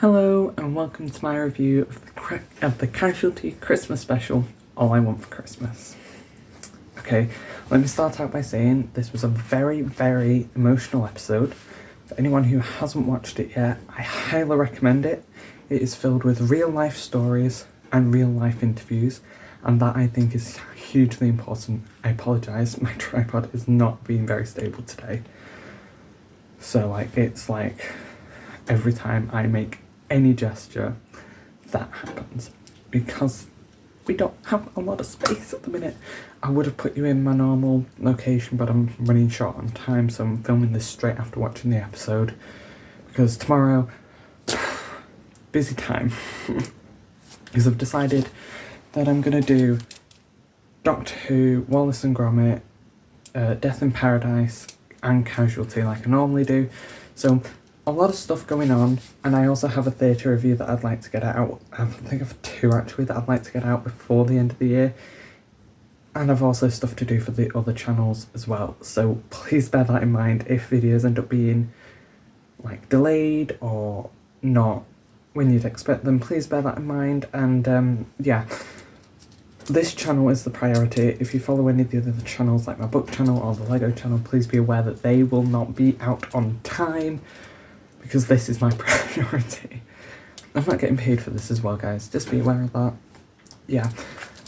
Hello and welcome to my review of the Casualty Christmas special, All I Want for Christmas. Okay, let me start out by saying this was a very, very emotional episode. For anyone who hasn't watched it yet, I highly recommend it. It is filled with real life stories and real life interviews, and that I think is hugely important. I apologise, my tripod is not being very stable today. So it's like every time I make any gesture, that happens. Because we don't have a lot of space at the minute. I would have put you in my normal location, but I'm running short on time, so I'm filming this straight after watching the episode. Because tomorrow, busy time. Because I've decided that I'm going to do Doctor Who, Wallace and Gromit, Death in Paradise, and Casualty like I normally do. So a lot of stuff going on, and I also have a theatre review that I'd like to get out. I think I've two actually that I'd like to get out before the end of the year. And I've also stuff to do for the other channels as well. So please bear that in mind if videos end up being like delayed or not when you'd expect them. Please bear that in mind. And yeah, this channel is the priority. If you follow any of the other channels like my book channel or the Lego channel, please be aware that they will not be out on time, because this is my priority. I'm not getting paid for this as well, guys. Just be aware of that. Yeah.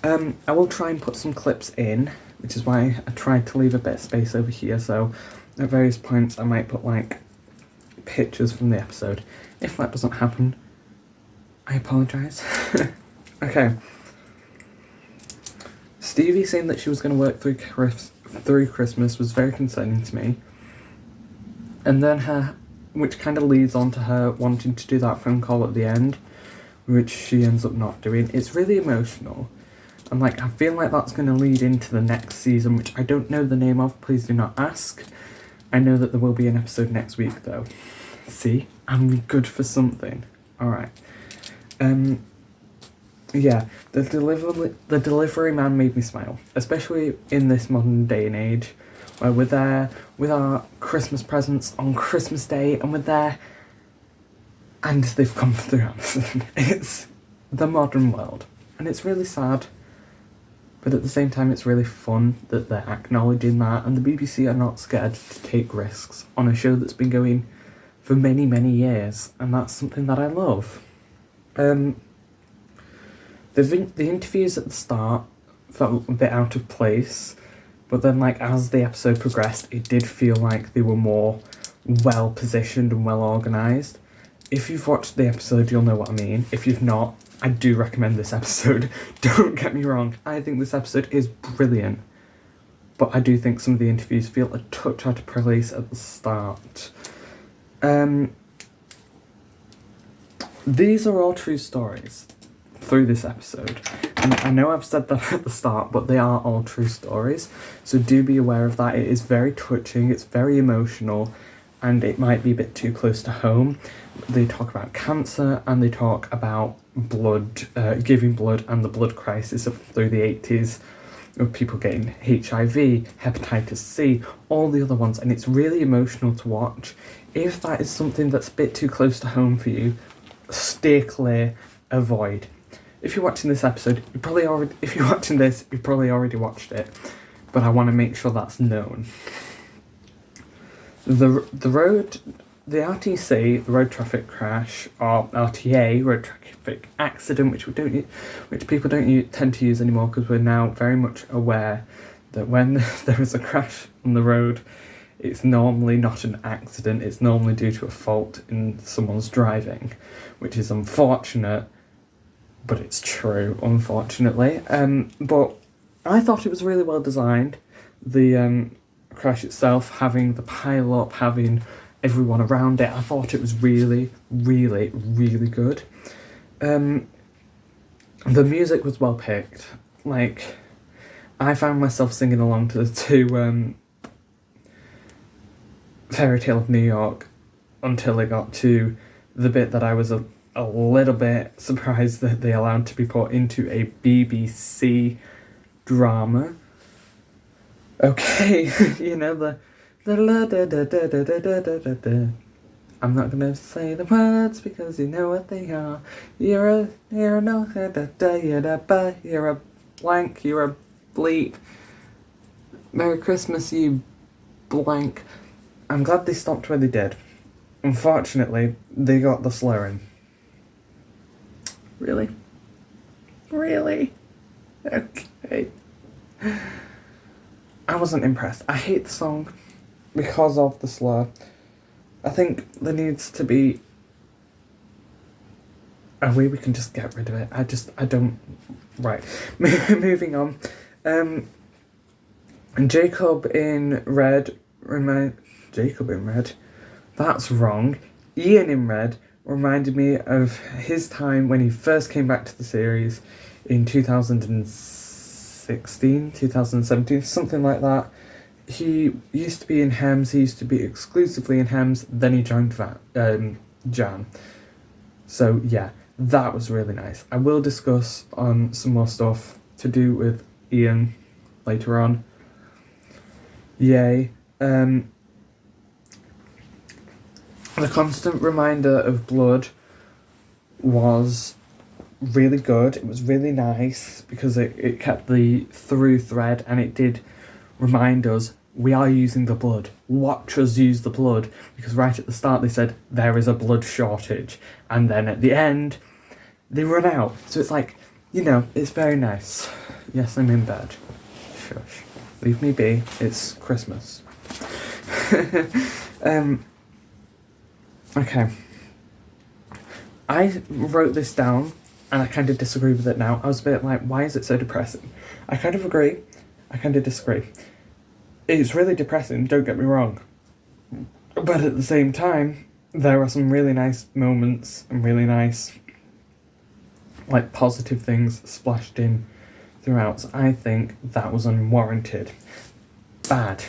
I will try and put some clips in, which is why I tried to leave a bit of space over here. So at various points I might put like pictures from the episode. If that doesn't happen, I apologise. Okay. Stevie saying that she was going to work through Christmas was very concerning to me. And then which kind of leads on to her wanting to do that phone call at the end, which she ends up not doing. It's really emotional. And I feel like that's going to lead into the next season, which I don't know the name of, please do not ask. I know that there will be an episode next week though. See, I'm good for something. Alright. Yeah, the delivery man made me smile, especially in this modern day and age, where we're there with our Christmas presents on Christmas Day, and we're there, and they've come through Amazon. It's the modern world, and it's really sad, but at the same time it's really fun that they're acknowledging that, and the BBC are not scared to take risks on a show that's been going for many, many years, and that's something that I love. The interviews at the start felt a bit out of place, but then as the episode progressed, it did feel like they were more well positioned and well organised. If you've watched the episode, you'll know what I mean. If you've not, I do recommend this episode. Don't get me wrong, I think this episode is brilliant, but I do think some of the interviews feel a touch out of place at the start. These are all true stories through this episode, and I know I've said that at the start, but they are all true stories, so do be aware of that. It is very touching, it's very emotional, and it might be a bit too close to home. They talk about cancer, and they talk about blood, giving blood, and the blood crisis through the 80s, of people getting HIV, hepatitis C, all the other ones, and it's really emotional to watch. If that is something that's a bit too close to home for you, steer clear, avoid. If you're watching this episode, if you're watching this, you've probably already watched it, but I want to make sure that's known. The RTC, the road traffic crash, or RTA, road traffic accident, which people don't tend to use anymore, because we're now very much aware that when there is a crash on the road, it's normally not an accident, it's normally due to a fault in someone's driving, which is unfortunate, but it's true, unfortunately. But I thought it was really well designed. The crash itself, having the pile up, having everyone around it, I thought it was really, really, really good. The music was well picked. I found myself singing along to the two Fairy Tale of New York until it got to the bit that I was a little bit surprised that they allowed to be put into a BBC drama. Okay, you know, the I'm not gonna say the words because you know what they are. You're a no, you're a blank, you're a bleep. Merry Christmas, you blank. I'm glad they stopped where they did. Unfortunately, they got the slurring. Really? Really? Okay. I wasn't impressed. I hate the song because of the slur. I think there needs to be a way we can just get rid of it. I don't... Right. Moving on. And Jacob in red... Jacob in red? That's wrong. Ian in red reminded me of his time when he first came back to the series in 2016, 2017, something like that. He used to be in Hems, he used to be exclusively in Hems, then he joined Jan. So yeah, that was really nice. I will discuss on some more stuff to do with Ian later on. Yay. The constant reminder of blood was really good. It was really nice because it kept the through thread, and it did remind us we are using the blood. Watch us use the blood, because right at the start they said there is a blood shortage, and then at the end they run out. So it's like, you know, it's very nice. Yes, I'm in bed. Shush. Leave me be. It's Christmas. Okay. I wrote this down and I kind of disagree with it now. I was a bit like, why is it so depressing? I kind of agree. I kind of disagree. It's really depressing, don't get me wrong. But at the same time, there are some really nice moments and really nice, like, positive things splashed in throughout. So I think that was unwarranted. Bad.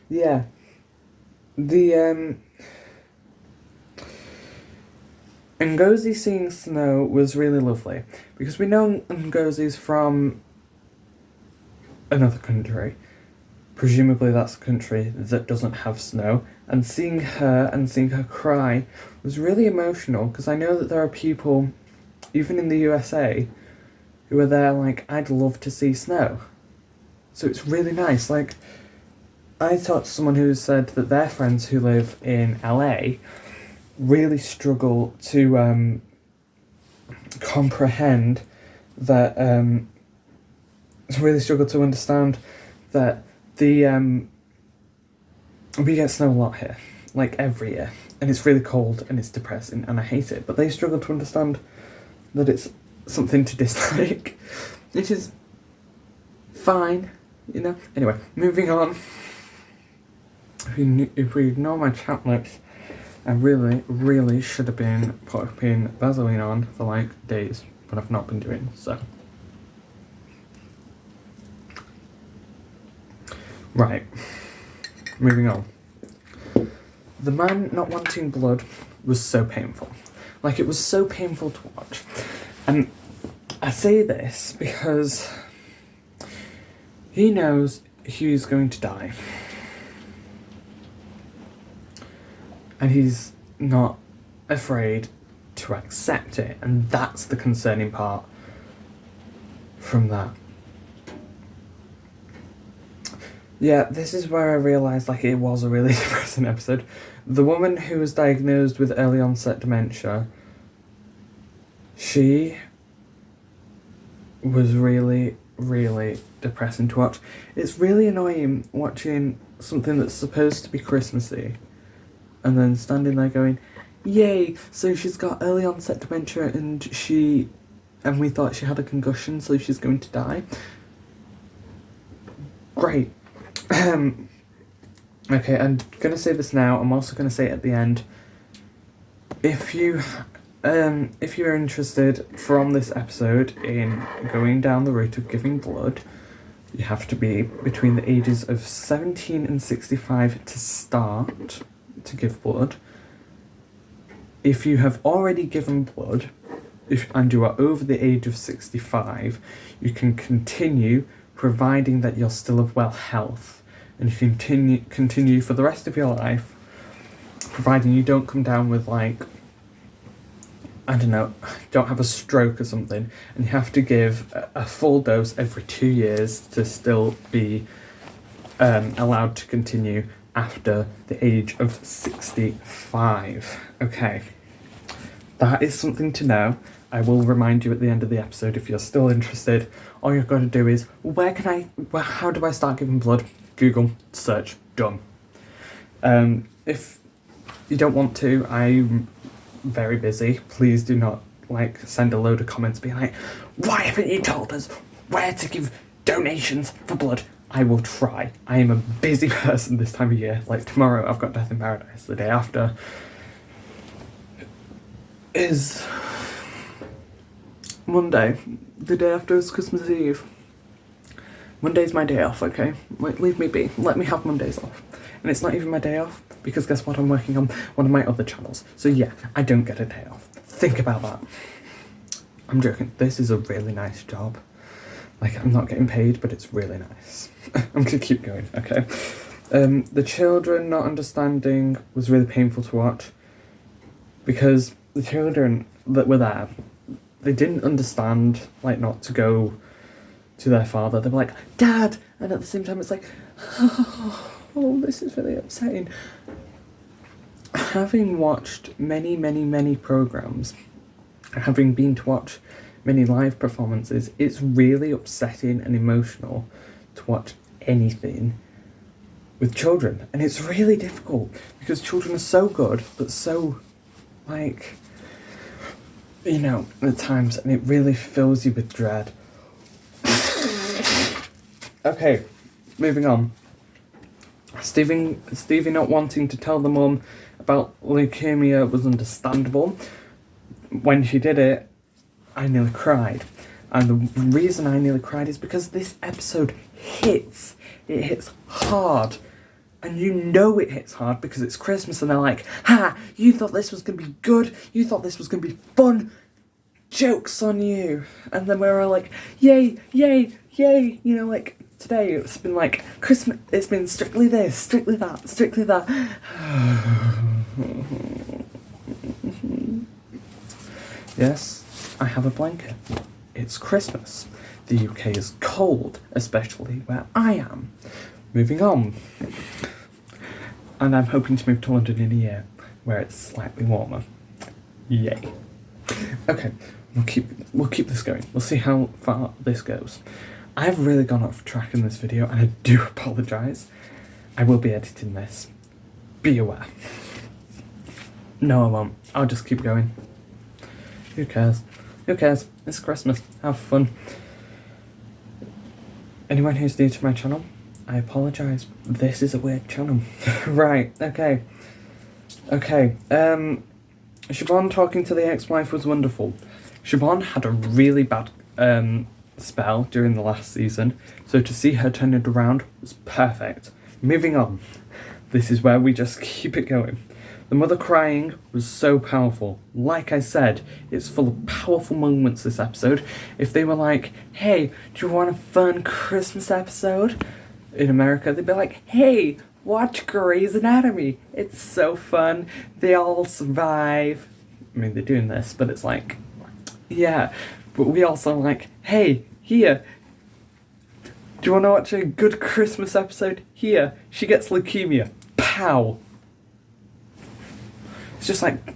Yeah. The, Ngozi seeing snow was really lovely, because we know Ngozi's from another country. Presumably that's a country that doesn't have snow, and seeing her cry was really emotional, because I know that there are people, even in the USA, who are there like, I'd love to see snow. So it's really nice. Like, I talked to someone who said that their friends who live in LA really struggle to comprehend that, really struggle to understand that the we get snow a lot here, like every year, and it's really cold and it's depressing and I hate it, but they struggle to understand that it's something to dislike, which is fine, you know. Anyway, moving on. If we ignore my chat lips, I really should have been putting Vaseline on for like days, but I've not been doing so. Right, moving on. The man not wanting blood was so painful. Like, it was so painful to watch. And I say this because he knows Hugh's going to die. And he's not afraid to accept it, and that's the concerning part from that. Yeah, this is where I realised, like, it was a really depressing episode. The woman who was diagnosed with early onset dementia, she was really depressing to watch. It's really annoying watching something that's supposed to be Christmassy and then standing there going, yay, so she's got early onset dementia and we thought she had a concussion, so she's going to die. Great. Okay, I'm gonna say this now, I'm also gonna say it at the end. If you're interested from this episode in going down the route of giving blood, you have to be between the ages of 17 and 65 to start to give blood. If you have already given blood, and you are over the age of 65, you can continue, providing that you're still of well health, and you continue for the rest of your life, providing you don't come down with, like, I don't know, don't have a stroke or something, and you have to give a full dose every 2 years to still be allowed to continue after the age of 65. Okay, that is something to know. I will remind you at the end of the episode if you're still interested. All you've got to do is, how do I start giving blood? Google, search, done. If you don't want to, I'm very busy. Please do not, like, send a load of comments being like, why haven't you told us where to give donations for blood? I will try. I am a busy person this time of year. Like, tomorrow I've got Death in Paradise. The day after is Monday. The day after is Christmas Eve. Monday's my day off, okay? Like, leave me be. Let me have Mondays off. And it's not even my day off, because guess what? I'm working on one of my other channels. So yeah, I don't get a day off. Think about that. I'm joking. This is a really nice job. Like, I'm not getting paid, but it's really nice. I'm gonna keep going, okay? The children not understanding was really painful to watch, because the children that were there, they didn't understand, like, not to go to their father. They were like, Dad! And at the same time it's like, oh, this is really upsetting. Having watched many programmes, having been to watch many live performances, it's really upsetting and emotional to watch anything with children. And it's really difficult, because children are so good, but so, like, you know, at times, and it really fills you with dread. Okay, moving on. Stevie not wanting to tell the mum about leukemia was understandable. When she did it, I nearly cried. And the reason I nearly cried is because this episode hits. It hits hard. And you know it hits hard because it's Christmas and they're like, ha, you thought this was going to be good. You thought this was going to be fun. Joke's on you. And then we're all like, yay, yay, yay. You know, like, today it's been like Christmas, it's been strictly this, strictly that, strictly that. Yes, I have a blanket. It's Christmas. The UK is cold, especially where I am. Moving on. And I'm hoping to move to London in a year, where it's slightly warmer. Yay. Okay, we'll keep this going. We'll see how far this goes. I've really gone off track in this video, and I do apologise. I will be editing this. Be aware. No, I won't. I'll just keep going. Who cares? Who cares? It's Christmas. Have fun. Anyone who's new to my channel, I apologise. This is a weird channel. Right, okay. Okay, Siobhan talking to the ex-wife was wonderful. Siobhan had a really bad spell during the last season, so to see her turn it around was perfect. Moving on. This is where we just keep it going. The mother crying was so powerful. Like I said, it's full of powerful moments, this episode. If they were like, hey, do you want a fun Christmas episode? In America, they'd be like, hey, watch Grey's Anatomy. It's so fun. They all survive. I mean, they're doing this, but it's like, yeah. But we also like, hey, here. Do you want to watch a good Christmas episode? Here. She gets leukemia. Pow. It's just like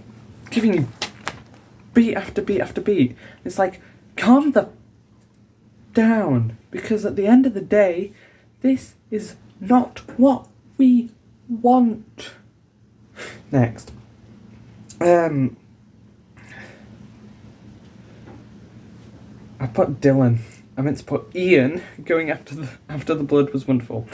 giving you beat after beat after beat. It's like, calm the down. Because at the end of the day, this is not what we want. Next. I put Dylan. I meant to put Ian going after the blood was wonderful.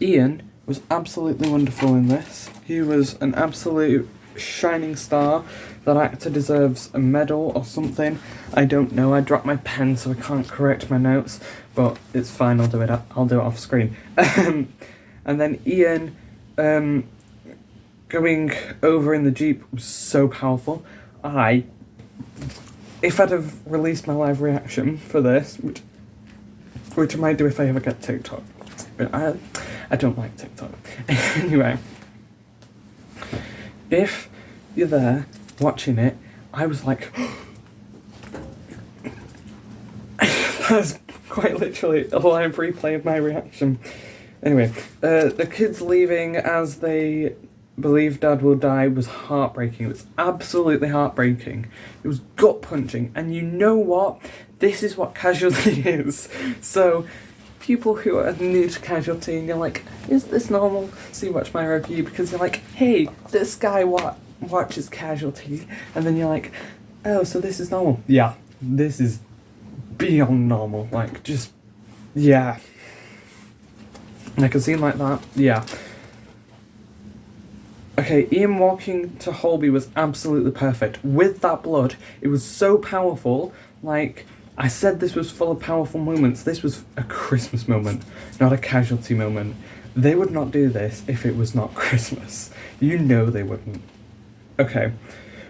Ian was absolutely wonderful in this. He was an absolute shining star. That actor deserves a medal or something. I don't know. I dropped my pen so I can't correct my notes, but it's fine. I'll do it off screen. And then Ian going over in the Jeep was so powerful. If I'd have released my live reaction for this, which I might do if I ever get TikTok, I don't like TikTok. Anyway, if you're there watching it, I was like, that's quite literally a live replay of my reaction. Anyway, the kids leaving as they believe Dad will die was heartbreaking. It was absolutely heartbreaking. It was gut-punching. And you know what? This is what Casualty is. So, people who are new to Casualty and you're like, is this normal? So you watch my review because you're like, hey, this guy watches Casualty. And then you're like, oh, so this is normal. Yeah, this is beyond normal. Like, just, yeah. Like a scene like that, yeah. Okay, Ian walking to Holby was absolutely perfect. With that blood, it was so powerful. Like, I said this was full of powerful moments. This was a Christmas moment, not a Casualty moment. They would not do this if it was not Christmas. You know they wouldn't. Okay.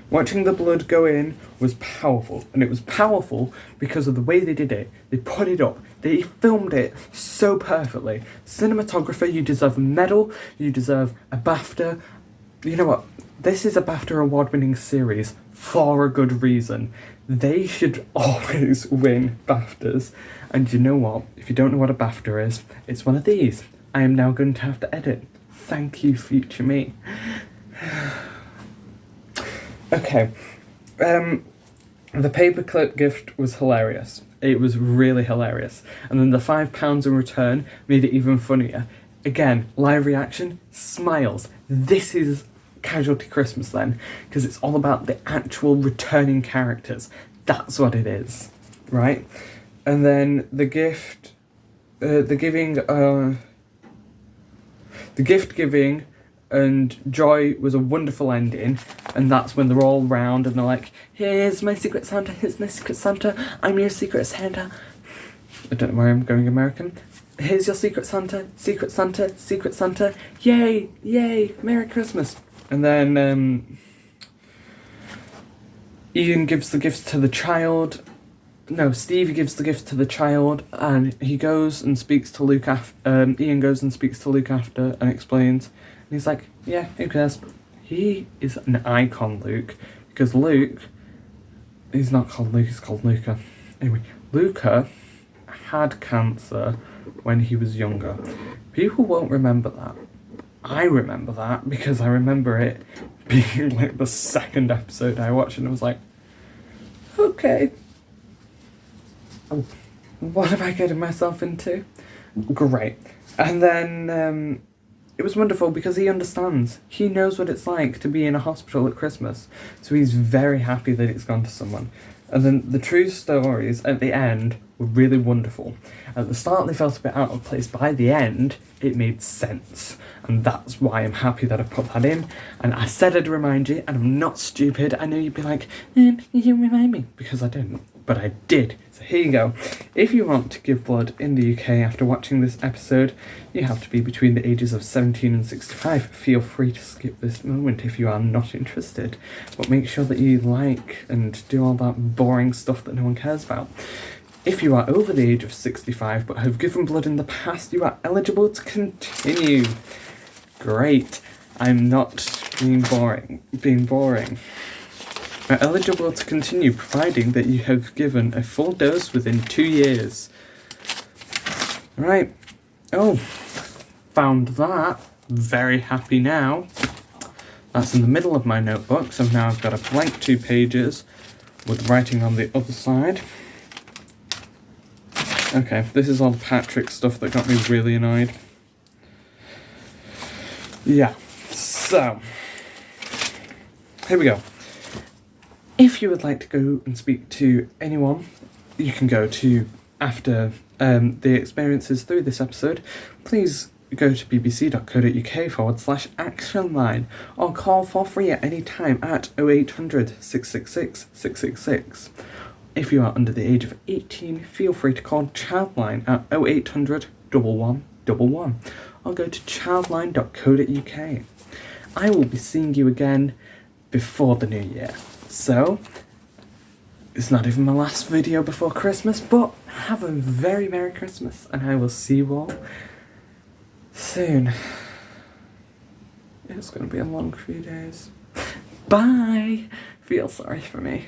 Watching the blood go in was powerful, and it was powerful because of the way they did it. They put it up. They filmed it so perfectly. Cinematographer, you deserve a medal. You deserve a BAFTA. You know what? This is a BAFTA award-winning series for a good reason. They should always win BAFTAs. And you know what? If you don't know what a BAFTA is, it's one of these. I am now going to have to edit. Thank you, future me. Okay, the paperclip gift was hilarious. It was really hilarious. And then the £5 in return made it even funnier. Again, live reaction, smiles. This is Casualty Christmas then, because it's all about the actual returning characters. That's what it is, right? And then the gift giving and joy was a wonderful ending, and that's when they're all round and they're like, here's my secret Santa, here's my secret Santa, I'm your secret Santa. I don't know why I'm going American. Here's your secret Santa, secret Santa, secret Santa, yay, yay, Merry Christmas. And then Ian gives the gifts to the child. No, Steve gives the gift to the child, and he goes and speaks to Luke after. Ian goes and speaks to Luke after and explains. And he's like, yeah, who cares? He is an icon, Luke, because Luke, he's not called Luke, he's called Luca. Anyway, Luca had cancer when he was younger. People won't remember that. I remember that because I remember it being like the second episode I watched and I was like, okay. What am I getting myself into? Great. And then it was wonderful because he understands. He knows what it's like to be in a hospital at Christmas. So he's very happy that it's gone to someone. And then the true stories at the end were really wonderful. At the start they felt a bit out of place. By the end, it made sense. And that's why I'm happy that I put that in. And I said I'd remind you, and I'm not stupid. I know you'd be like, you didn't remind me. Because I didn't. But I did. So here you go. If you want to give blood in the UK after watching this episode, you have to be between the ages of 17 and 65. Feel free to skip this moment if you are not interested. But make sure that you like and do all that boring stuff that no one cares about. If you are over the age of 65 but have given blood in the past, you are eligible to continue. Great. I'm not being boring. Are eligible to continue providing that you have given a full dose within 2 years. Right. Oh, found that. Very happy now. That's in the middle of my notebook, so now I've got a blank 2 pages with writing on the other side. Okay, this is all the Patrick stuff that got me really annoyed. Yeah, so here we go. If you would like to go and speak to anyone, you can go to, after the experiences through this episode, please go to bbc.co.uk/action line or call for free at any time at 0800 666 666. If you are under the age of 18, feel free to call Childline at 0800 1111 or go to childline.co.uk. I will be seeing you again before the new year. So, it's not even my last video before Christmas, but have a very Merry Christmas, and I will see you all soon. It's going to be a long few days. Bye! Feel sorry for me.